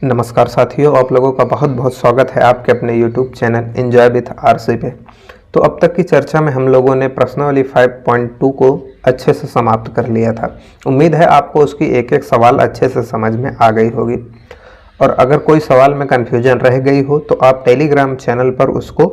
नमस्कार साथियों, आप लोगों का बहुत बहुत स्वागत है आपके अपने YouTube channel enjoy with RC पे। तो अब तक की चर्चा में हम लोगों ने प्रश्नावली 5.2 को अच्छे से समाप्त कर लिया था। उम्मीद है आपको उसकी एक एक सवाल अच्छे से समझ में आ गई होगी, और अगर कोई सवाल में कन्फ्यूजन रह गई हो तो आप टेलीग्राम चैनल पर उसको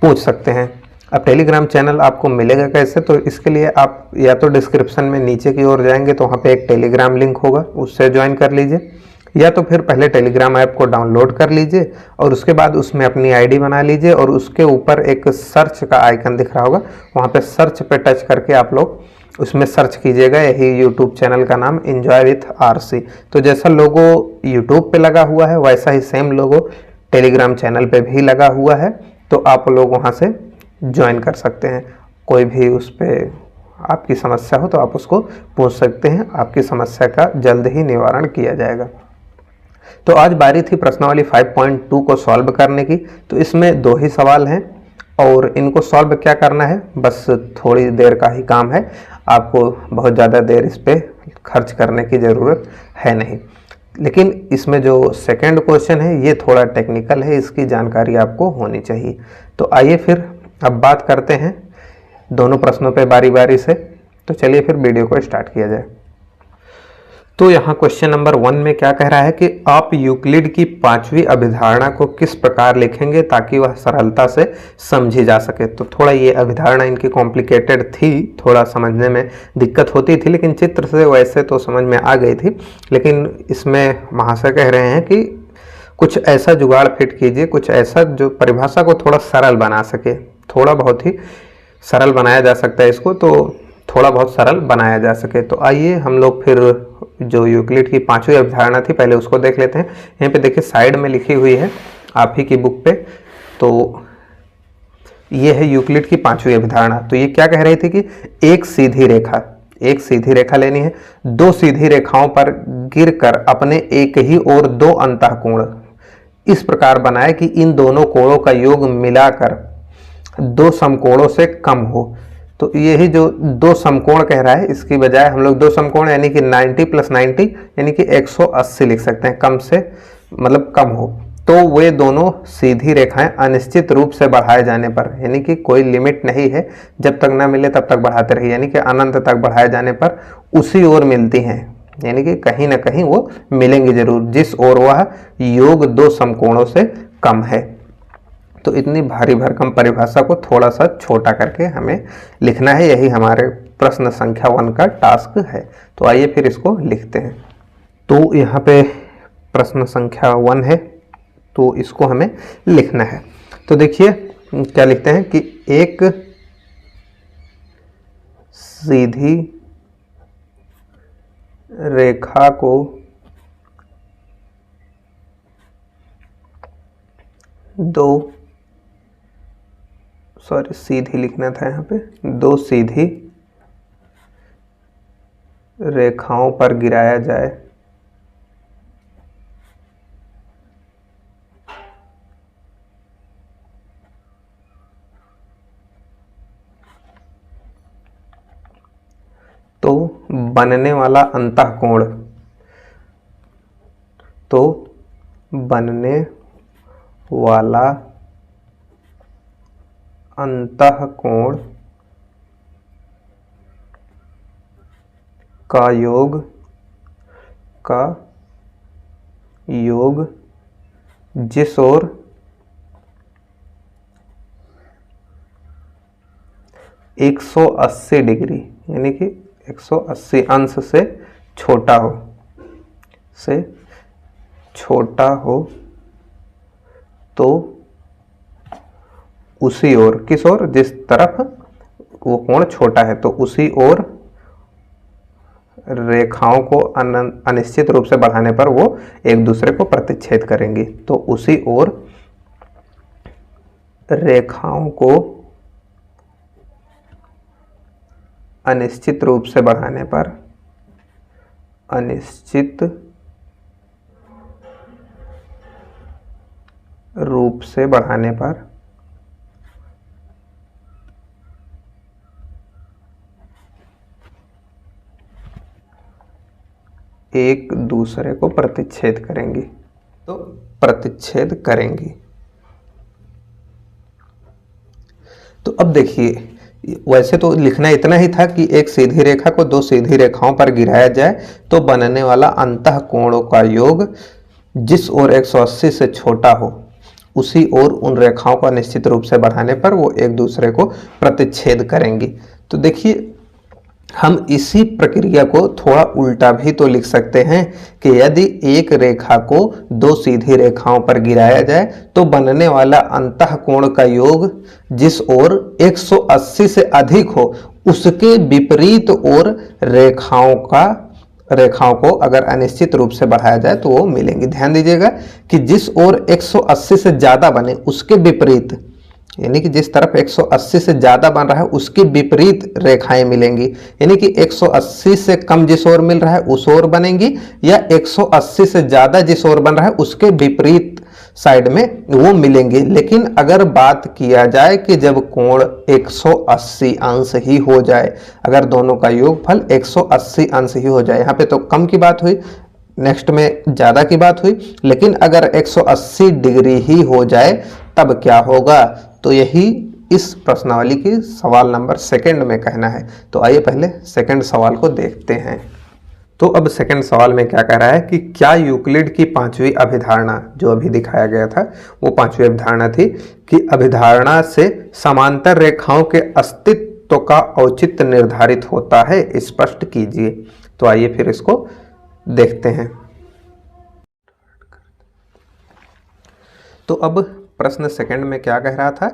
पूछ सकते हैं। अब टेलीग्राम चैनल आपको मिलेगा कैसे, तो इसके लिए आप या तो डिस्क्रिप्शन में नीचे की ओर जाएंगे तो वहाँ पे एक टेलीग्राम लिंक होगा, उससे ज्वाइन कर लीजिए, या तो फिर पहले टेलीग्राम ऐप को डाउनलोड कर लीजिए और उसके बाद उसमें अपनी आईडी बना लीजिए और उसके ऊपर एक सर्च का आइकन दिख रहा होगा, वहाँ पे सर्च पे टच करके आप लोग उसमें सर्च कीजिएगा यही यूट्यूब चैनल का नाम एंजॉय विथ आरसी। तो जैसा लोगो यूट्यूब पे लगा हुआ है वैसा ही सेम लोगो टेलीग्राम चैनल पे भी लगा हुआ है, तो आप लोग वहाँ से ज्वाइन कर सकते हैं। कोई भी उस पर आपकी समस्या हो तो आप उसको पूछ सकते हैं, आपकी समस्या का जल्द ही निवारण किया जाएगा। तो आज बारी थी प्रश्नावली 5.2 को सॉल्व करने की। तो इसमें दो ही सवाल हैं और इनको सॉल्व क्या करना है, बस थोड़ी देर का ही काम है, आपको बहुत ज़्यादा देर इस पर खर्च करने की ज़रूरत है नहीं। लेकिन इसमें जो सेकंड क्वेश्चन है ये थोड़ा टेक्निकल है, इसकी जानकारी आपको होनी चाहिए। तो आइए फिर अब बात करते हैं दोनों प्रश्नों पे बारी बारी से। तो चलिए फिर वीडियो को स्टार्ट किया जाए। तो यहाँ क्वेश्चन नंबर 1 में क्या कह रहा है कि आप यूक्लिड की 5वीं अभिधारणा को किस प्रकार लिखेंगे ताकि वह सरलता से समझी जा सके। तो थोड़ा ये अभिधारणा इनकी कॉम्प्लिकेटेड थी, थोड़ा समझने में दिक्कत होती थी, लेकिन चित्र से वैसे तो समझ में आ गई थी। लेकिन इसमें महाशय कह रहे हैं कि कुछ ऐसा जुगाड़ फिट कीजिए, कुछ ऐसा जो परिभाषा को थोड़ा सरल बना सके। थोड़ा बहुत ही सरल बनाया जा सकता है इसको, तो थोड़ा बहुत सरल बनाया जा सके। तो आइए हम लोग फिर जो यूक्लिड की 5वीं अवधारणा थी पहले उसको देख लेते हैं। यहाँ पे देखिए साइड में लिखी हुई है आप ही की बुक पे। तो ये है यूक्लिड की 5वीं अवधारणा। तो ये क्या कह रही थी कि एक सीधी रेखा लेनी है, दो सीधी रेखाओं पर गिरकर अपने एक ही ओर दो अंतःकोण इस प्रकार बनाए कि इन दोनों कोणों का योग मिलाकर दो समकोणों से कम हो। तो यही जो दो समकोण कह रहा है, इसकी बजाय हम लोग दो समकोण यानी कि 90 + 90 यानी कि 180 लिख सकते हैं, कम से मतलब कम हो। तो वे दोनों सीधी रेखाएं अनिश्चित रूप से बढ़ाए जाने पर, यानी कि कोई लिमिट नहीं है, जब तक ना मिले तब तक बढ़ाते रहिए, यानी कि अनंत तक बढ़ाए जाने पर उसी ओर मिलती हैं, यानी कि कहीं ना कहीं वो मिलेंगी जरूर, जिस ओर वह योग दो समकोणों से कम है। तो इतनी भारी भरकम परिभाषा को थोड़ा सा छोटा करके हमें लिखना है, यही हमारे प्रश्न संख्या 1 का टास्क है। तो आइए फिर इसको लिखते हैं। तो यहाँ पे प्रश्न संख्या 1 है, तो इसको हमें लिखना है। तो देखिए क्या लिखते हैं कि एक सीधी रेखा को सीधी लिखना था, यहाँ पे दो सीधी रेखाओं पर गिराया जाए तो बनने वाला अंतःकोण, तो बनने वाला अंतःकोण का योग जिस ओर 180 डिग्री यानी कि 180 अंश से छोटा हो तो उसी ओर, किस ओर, जिस तरफ वो कोण छोटा है तो उसी ओर रेखाओं को अनिश्चित रूप से बढ़ाने पर वो एक दूसरे को प्रतिच्छेद करेंगी। तो उसी ओर रेखाओं को अनिश्चित रूप से बढ़ाने पर एक दूसरे को प्रतिच्छेद करेंगी। तो प्रतिच्छेद करेंगी। तो अब देखिए, वैसे तो लिखना इतना ही था कि एक सीधी रेखा को दो सीधी रेखाओं पर गिराया जाए तो बनने वाला अंतः कोणों का योग जिस ओर 180 से छोटा हो उसी ओर उन रेखाओं का निश्चित रूप से बढ़ाने पर वो एक दूसरे को प्रतिच्छेद करेंगी। तो देखिए, हम इसी प्रक्रिया को थोड़ा उल्टा भी तो लिख सकते हैं कि यदि एक रेखा को दो सीधी रेखाओं पर गिराया जाए तो बनने वाला अंतः कोण का योग जिस ओर 180 से अधिक हो उसके विपरीत ओर रेखाओं को अगर अनिश्चित रूप से बढ़ाया जाए तो वो मिलेंगी। ध्यान दीजिएगा कि जिस ओर 180 से ज्यादा बने उसके विपरीत, यानी कि जिस तरफ 180 से ज्यादा बन रहा है उसके विपरीत रेखाएं मिलेंगी, यानी कि 180 से कम जिस ओर मिल रहा है उस ओर बनेंगी या 180 से ज्यादा जिस ओर बन रहा है उसके विपरीत साइड में वो मिलेंगे। लेकिन अगर बात किया जाए कि जब कोण 180 अंश ही हो जाए, अगर दोनों का योगफल 180 अंश ही हो जाए, यहाँ पे तो कम की बात हुई, नेक्स्ट में ज्यादा की बात हुई, लेकिन अगर 180 डिग्री ही हो जाए तब क्या होगा, तो यही इस प्रश्नावली की सवाल नंबर सेकंड में कहना है। तो आइए पहले सेकंड सवाल को देखते हैं। तो अब सेकंड सवाल में क्या कह रहा है कि क्या यूक्लिड की पांचवी अभिधारणा जो अभी दिखाया गया था वो पांचवी अभिधारणा थी कि अभिधारणा से समांतर रेखाओं के अस्तित्व का औचित्य निर्धारित होता है, स्पष्ट कीजिए। तो आइए फिर इसको देखते हैं। तो अब प्रश्न सेकंड में क्या कह रहा था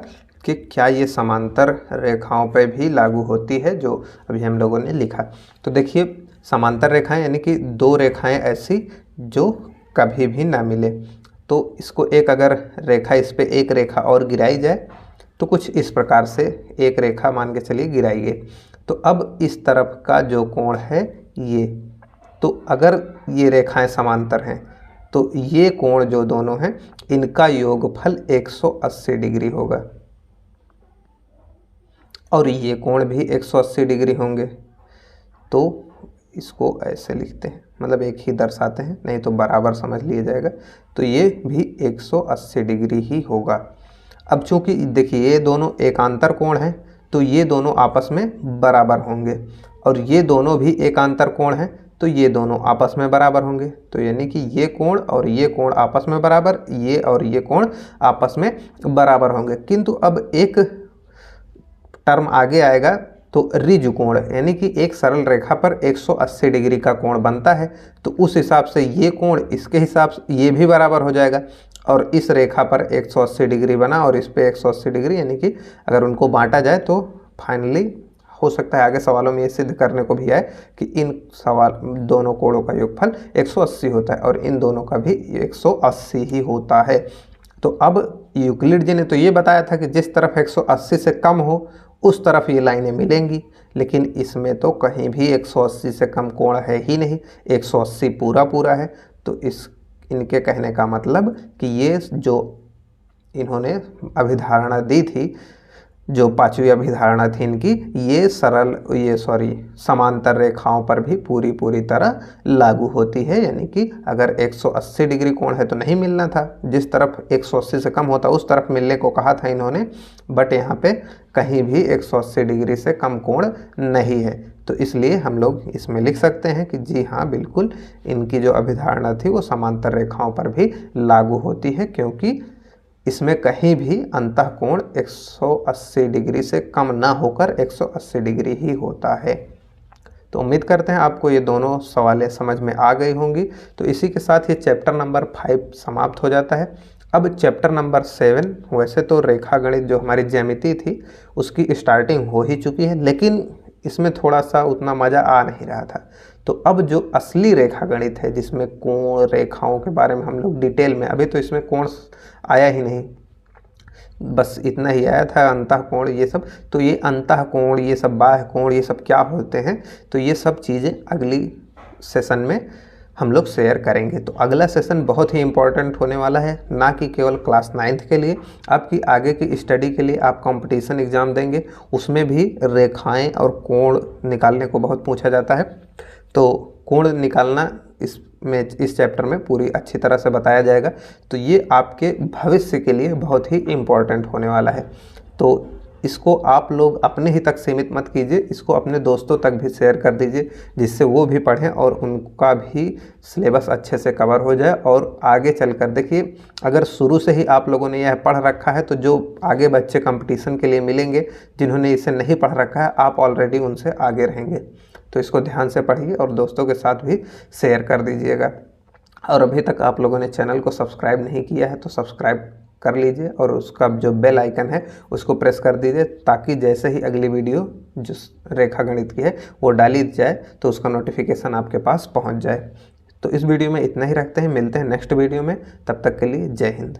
कि क्या ये समांतर रेखाओं पर भी लागू होती है, जो अभी हम लोगों ने लिखा। तो देखिए, समांतर रेखाएं यानी कि दो रेखाएं ऐसी जो कभी भी ना मिले, तो इसको एक अगर रेखा, इस पे एक रेखा और गिराई जाए तो कुछ इस प्रकार से एक रेखा मान के चलिए गिराई गई। तो अब इस तरफ का जो कोण है ये, तो अगर ये रेखाएं समांतर हैं तो ये कोण जो दोनों हैं इनका योगफल 180 डिग्री होगा और ये कोण भी 180 डिग्री होंगे। तो इसको ऐसे लिखते हैं, मतलब एक ही दर्शाते हैं, नहीं तो बराबर समझ लिया जाएगा। तो ये भी 180 डिग्री ही होगा। अब चूंकि देखिए ये दोनों एकांतर कोण हैं तो ये दोनों आपस में बराबर होंगे और ये दोनों भी एकांतर कोण हैं तो ये दोनों आपस में बराबर होंगे। तो यानी कि ये कोण और ये कोण आपस में बराबर, ये और ये कोण आपस में बराबर होंगे। किंतु अब एक टर्म आगे आएगा तो ऋजु कोण, यानी कि एक सरल रेखा पर 180 डिग्री का कोण बनता है, तो उस हिसाब से ये कोण इसके हिसाब से ये भी बराबर हो जाएगा। और इस रेखा पर 180 डिग्री बना और इस पे 180 डिग्री, यानी कि अगर उनको बांटा जाए तो फाइनली हो सकता है आगे सवालों में ये सिद्ध करने को भी आए कि इन दोनों कोणों का योगफल 180 होता है और इन दोनों का भी 180 ही होता है। तो अब यूक्लिड जी ने तो ये बताया था कि जिस तरफ 180 से कम हो उस तरफ ये लाइनें मिलेंगी, लेकिन इसमें तो कहीं भी 180 से कम कोण है ही नहीं, 180 पूरा पूरा है। तो इनके कहने का मतलब कि ये जो इन्होंने अभिधारणा दी थी, जो पांचवी अभिधारणा थी इनकी, ये समांतर रेखाओं पर भी पूरी तरह लागू होती है। यानी कि अगर 180 डिग्री कोण है तो नहीं मिलना था, जिस तरफ 180 से कम होता उस तरफ मिलने को कहा था इन्होंने, बट यहाँ पे कहीं भी 180 डिग्री से कम कोण नहीं है। तो इसलिए हम लोग इसमें लिख सकते हैं कि जी हाँ, बिल्कुल इनकी जो अभिधारणा थी वो समांतर रेखाओं पर भी लागू होती है, क्योंकि इसमें कहीं भी अंतः कोण 180 डिग्री से कम ना होकर 180 डिग्री ही होता है। तो उम्मीद करते हैं आपको ये दोनों सवालें समझ में आ गई होंगी। तो इसी के साथ ये चैप्टर नंबर 5 समाप्त हो जाता है। अब चैप्टर नंबर 7, वैसे तो रेखा गणित जो हमारी ज्यामिति थी उसकी स्टार्टिंग हो ही चुकी है, लेकिन इसमें थोड़ा सा उतना मज़ा आ नहीं रहा था। तो अब जो असली रेखा गणित है, जिसमें कोण रेखाओं के बारे में हम लोग डिटेल में, अभी तो इसमें कोण आया ही नहीं, बस इतना ही आया था अंतः कोण ये सब। तो ये अंतः कोण, ये सब बाह्य कोण, ये सब क्या होते हैं, तो ये सब चीज़ें अगली सेशन में हम लोग शेयर करेंगे। तो अगला सेशन बहुत ही इम्पोर्टेंट होने वाला है, ना कि केवल क्लास 9th के लिए, आपकी आगे की स्टडी के लिए। आप कंपटीशन एग्ज़ाम देंगे, उसमें भी रेखाएं और कोण निकालने को बहुत पूछा जाता है। तो कोण निकालना इस चैप्टर में पूरी अच्छी तरह से बताया जाएगा। तो ये आपके भविष्य के लिए बहुत ही इम्पोर्टेंट होने वाला है। तो इसको आप लोग अपने ही तक सीमित मत कीजिए, इसको अपने दोस्तों तक भी शेयर कर दीजिए, जिससे वो भी पढ़ें और उनका भी सिलेबस अच्छे से कवर हो जाए। और आगे चलकर देखिए, अगर शुरू से ही आप लोगों ने यह पढ़ रखा है तो जो आगे बच्चे कंपटीशन के लिए मिलेंगे जिन्होंने इसे नहीं पढ़ रखा है, आप ऑलरेडी उनसे आगे रहेंगे। तो इसको ध्यान से पढ़िए और दोस्तों के साथ भी शेयर कर दीजिएगा। और अभी तक आप लोगों ने चैनल को सब्सक्राइब नहीं किया है तो सब्सक्राइब कर लीजिए और उसका जो बेल आइकन है उसको प्रेस कर दीजिए, ताकि जैसे ही अगली वीडियो जो रेखा गणित की है वो डाली जाए तो उसका नोटिफिकेशन आपके पास पहुंच जाए। तो इस वीडियो में इतना ही रखते हैं, मिलते हैं नेक्स्ट वीडियो में, तब तक के लिए जय हिंद।